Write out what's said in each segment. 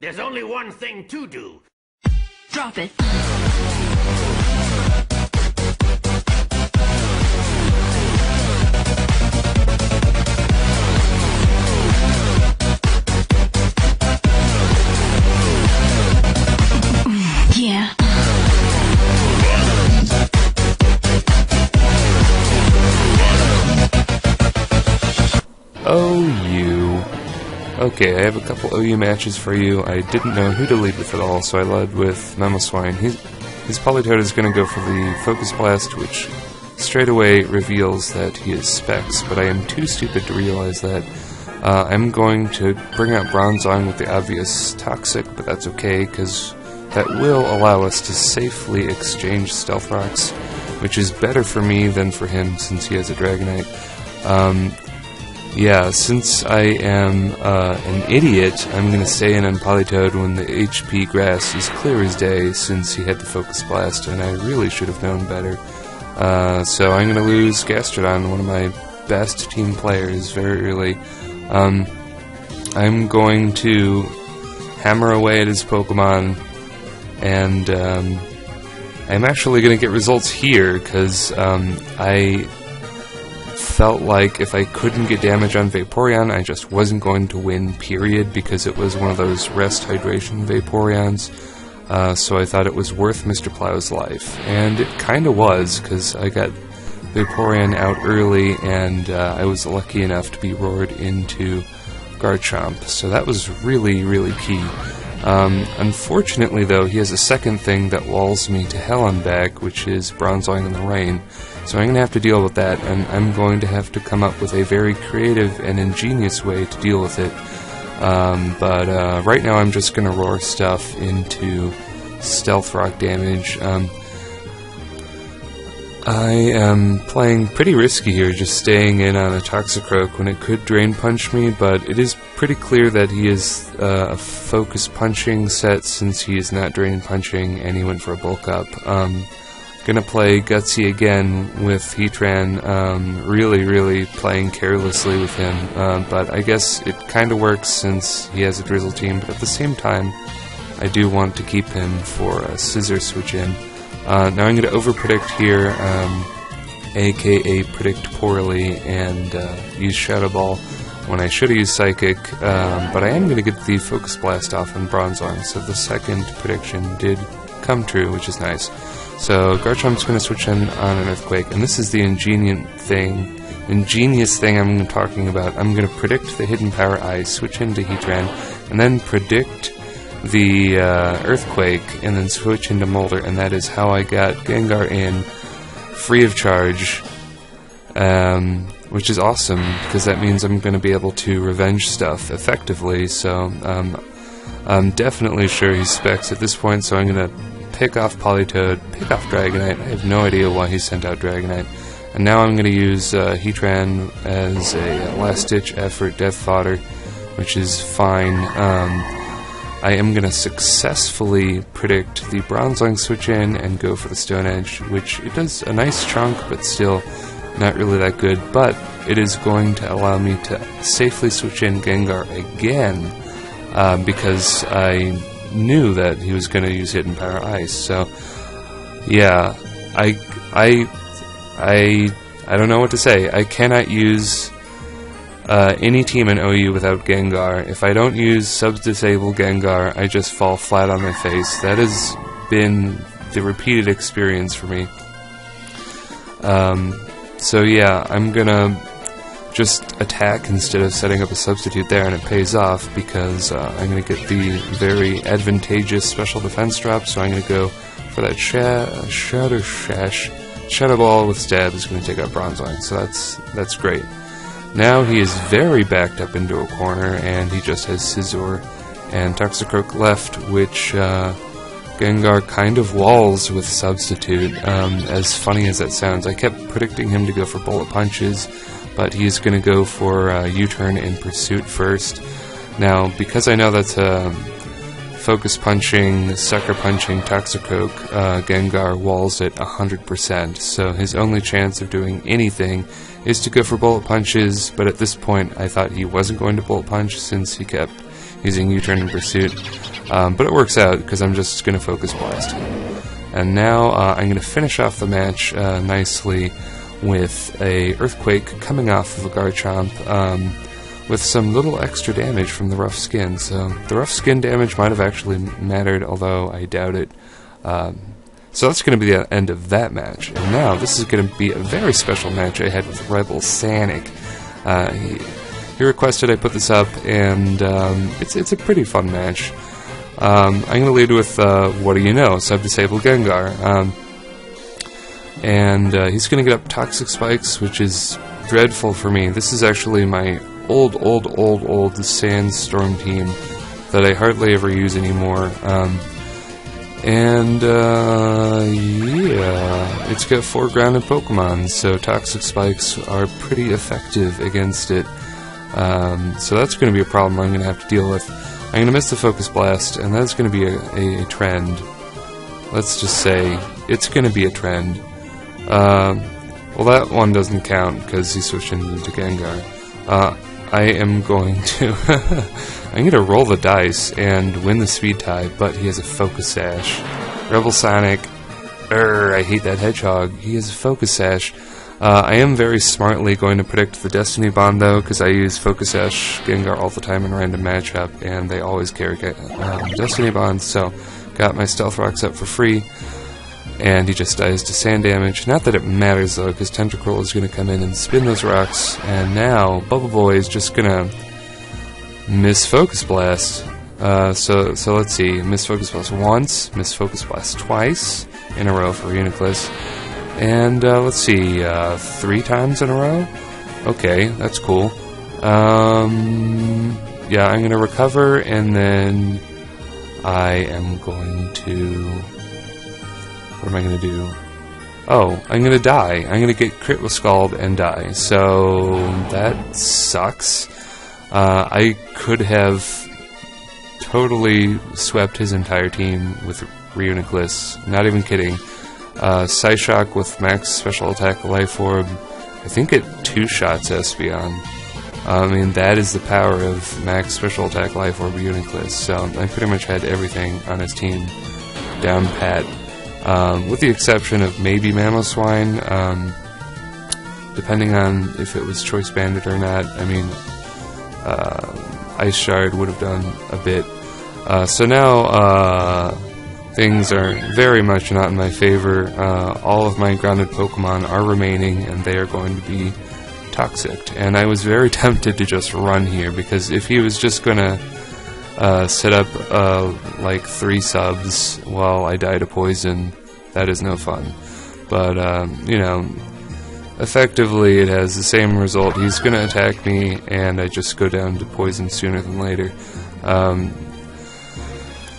There's only one thing to do. Drop it. Yeah. Okay, I have a couple OU matches for you. I didn't know who to lead with at all, so I led with Mamoswine. His Politoad is going to go for the Focus Blast, which straight away reveals that he is Specs, but I am too stupid to realize that. I'm going to bring out Bronzong with the obvious Toxic, but that's okay, because that will allow us to safely exchange Stealth Rocks, which is better for me than for him since he has a Dragonite. Yeah, since I am an idiot, I'm going to stay in on Politoad when the HP grass is clear as day, since he had the Focus Blast, and I really should have known better. So I'm going to lose Gastrodon, one of my best team players, very early. I'm going to hammer away at his Pokemon, and I'm actually going to get results here, because I felt like if I couldn't get damage on Vaporeon, I just wasn't going to win, period, because it was one of those rest hydration Vaporeons. So I thought it was worth Mr. Plow's life. And it kind of was, because I got Vaporeon out early, and I was lucky enough to be roared into Garchomp. So that was really, really key. Unfortunately, though, he has a second thing that walls me to hell and back, which is Bronzong in the Rain. So I'm going to have to deal with that, and I'm going to have to come up with a very creative and ingenious way to deal with it. But right now I'm just going to roar stuff into Stealth Rock damage. I am playing pretty risky here, just staying in on a Toxicroak when it could Drain Punch me, but it is pretty clear that he is a Focus Punching set since he is not Drain Punching, and he went for a Bulk Up. Gonna play Gutsy again with Heatran, really playing carelessly with him, but I guess it kinda works since he has a Drizzle team, but at the same time, I do want to keep him for a Scissor Switch in. Now I'm gonna overpredict here, aka predict poorly, and use Shadow Ball when I should have used Psychic, but I am gonna get the Focus Blast off on Bronzong, so the second prediction did come true, which is nice. So Garchomp's going to switch in on an Earthquake, and this is the ingenious thing I'm talking about. I'm going to predict the Hidden Power Ice, switch into Heatran, and then predict the Earthquake, and then switch into Molder, and that is how I got Gengar in free of charge, which is awesome, because that means I'm going to be able to revenge stuff effectively, so I'm definitely sure he's Specs at this point, so I'm going to pick off Politoad, pick off Dragonite. I have no idea why he sent out Dragonite. And now I'm going to use Heatran as a last-ditch effort death fodder, which is fine. I am going to successfully predict the Bronzong switch in and go for the Stone Edge, which it does a nice chunk, but still not really that good. But it is going to allow me to safely switch in Gengar again, because I knew that he was going to use Hidden Power Ice. So yeah, I don't know what to say. I cannot use any team in OU without Gengar. If I don't use Subs-Disable Gengar, I just fall flat on my face. That has been the repeated experience for me. So yeah, I'm gonna just attack instead of setting up a substitute there, and it pays off because I'm going to get the very advantageous special defense drop, so I'm going to go for that Shadow Ball with Stab is going to take out Bronzong, so that's great. Now he is very backed up into a corner, and he just has Scizor and Toxicroak left, which Gengar kind of walls with Substitute, as funny as that sounds. I kept predicting him to go for Bullet Punches, but he's going to go for U-turn in Pursuit first. Now, because I know that's a Focus Punching, Sucker Punching Toxicroak, Gengar walls it 100%, so his only chance of doing anything is to go for Bullet Punches, but at this point I thought he wasn't going to Bullet Punch since he kept using U-turn in Pursuit. But it works out because I'm just going to focus blast him. And now I'm going to finish off the match nicely with a Earthquake coming off of a Garchomp with some little extra damage from the rough skin. So the rough skin damage might have actually mattered, although I doubt it. So that's going to be the end of that match. And now this is going to be a very special match I had with Rebel Sonic. He requested I put this up, and it's a pretty fun match. I'm going to lead with What Do You Know? Sub-Disable Gengar. And he's going to get up Toxic Spikes, which is dreadful for me. This is actually my old Sandstorm team that I hardly ever use anymore. Yeah, it's got 4 grounded Pokemon, so Toxic Spikes are pretty effective against it. So that's going to be a problem I'm going to have to deal with. I'm going to miss the Focus Blast, and that's going to be a trend. Let's just say it's going to be a trend. Well, that one doesn't count because he switched into Gengar. I am going to I'm going to roll the dice and win the speed tie, but he has a Focus Sash. Rebel Sonic, I hate that hedgehog. He has a Focus Sash. I am very smartly going to predict the Destiny Bond, though, because I use Focus Sash Gengar all the time in random matchup, and they always carry Destiny Bond, so got my Stealth Rocks up for free, and he just dies to sand damage. Not that it matters, though, because Tentacruel is going to come in and spin those rocks, and now Bubble Boy is just going to miss Focus Blast. So let's see, miss Focus Blast once, miss Focus Blast twice in a row for Uniclus. And let's see, 3 times in a row? Okay, that's cool. Yeah, I'm going to recover, and then I am going to... What am I going to do? Oh, I'm going to die. I'm going to get crit with Scald and die. So that sucks. I could have totally swept his entire team with Reuniclus. Not even kidding. Psyshock with max special attack Life Orb. I think it 2-shots Espeon. I mean, that is the power of max special attack Life Orb Uniclus. So I pretty much had everything on his team down pat. With the exception of maybe Mamoswine, depending on if it was Choice Bandit or not. I mean, Ice Shard would have done a bit. So now, things are very much not in my favor. All of my grounded Pokemon are remaining, and they are going to be Toxic. And I was very tempted to just run here, because if he was just gonna set up like 3 subs while I die to poison, that is no fun. But you know, effectively it has the same result. He's gonna attack me, and I just go down to poison sooner than later.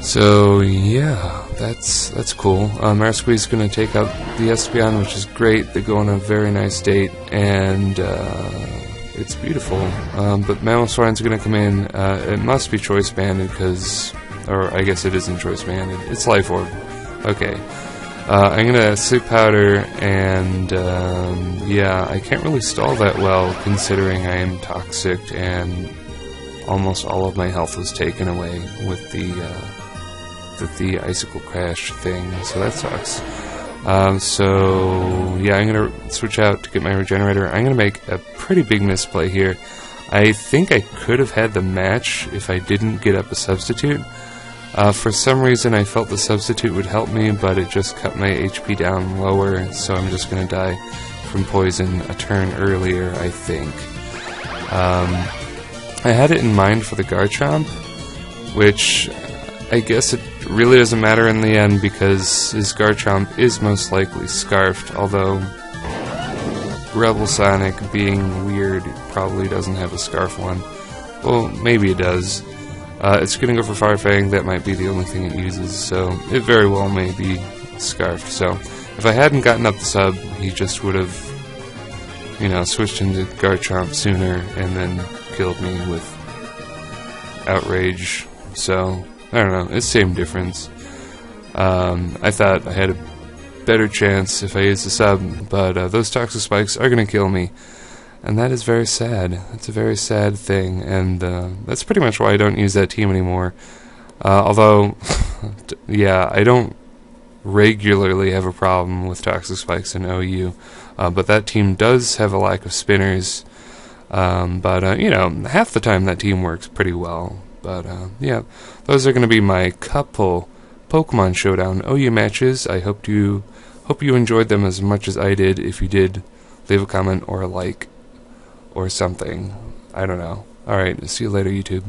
So yeah, that's cool. Marsquee's gonna take out the Espeon, which is great. They go on a very nice date, and it's beautiful. But Mamoswine's gonna come in. It must be Choice Banded, or I guess it isn't Choice Banded. It's Life Orb. Okay. I'm gonna Sleep Powder, and yeah, I can't really stall that well, considering I am Toxic, and almost all of my health was taken away with the Icicle Crash thing, so that sucks. So yeah, I'm gonna switch out to get my Regenerator. I'm gonna make a pretty big misplay here. I think I could have had the match if I didn't get up a substitute. For some reason I felt the substitute would help me, but it just cut my HP down lower, so I'm just gonna die from poison a turn earlier, I think. I had it in mind for the Garchomp, which I guess it really doesn't matter in the end, because his Garchomp is most likely Scarfed, although Rebel Sonic, being weird, probably doesn't have a Scarf one. Well, maybe it does. It's gonna go for Fire Fang. That might be the only thing it uses, so it very well may be Scarfed. So if I hadn't gotten up the sub, he just would have, you know, switched into Garchomp sooner and then killed me with Outrage. So I don't know, it's the same difference. I thought I had a better chance if I used the sub, but those Toxic Spikes are going to kill me. And that is very sad. That's a very sad thing, and that's pretty much why I don't use that team anymore. Although, yeah, I don't regularly have a problem with Toxic Spikes in OU, but that team does have a lack of spinners. But you know, half the time that team works pretty well. But yeah, those are going to be my couple Pokemon Showdown OU matches. I hope you enjoyed them as much as I did. If you did, leave a comment or a like or something. I don't know. Alright, see you later, YouTube.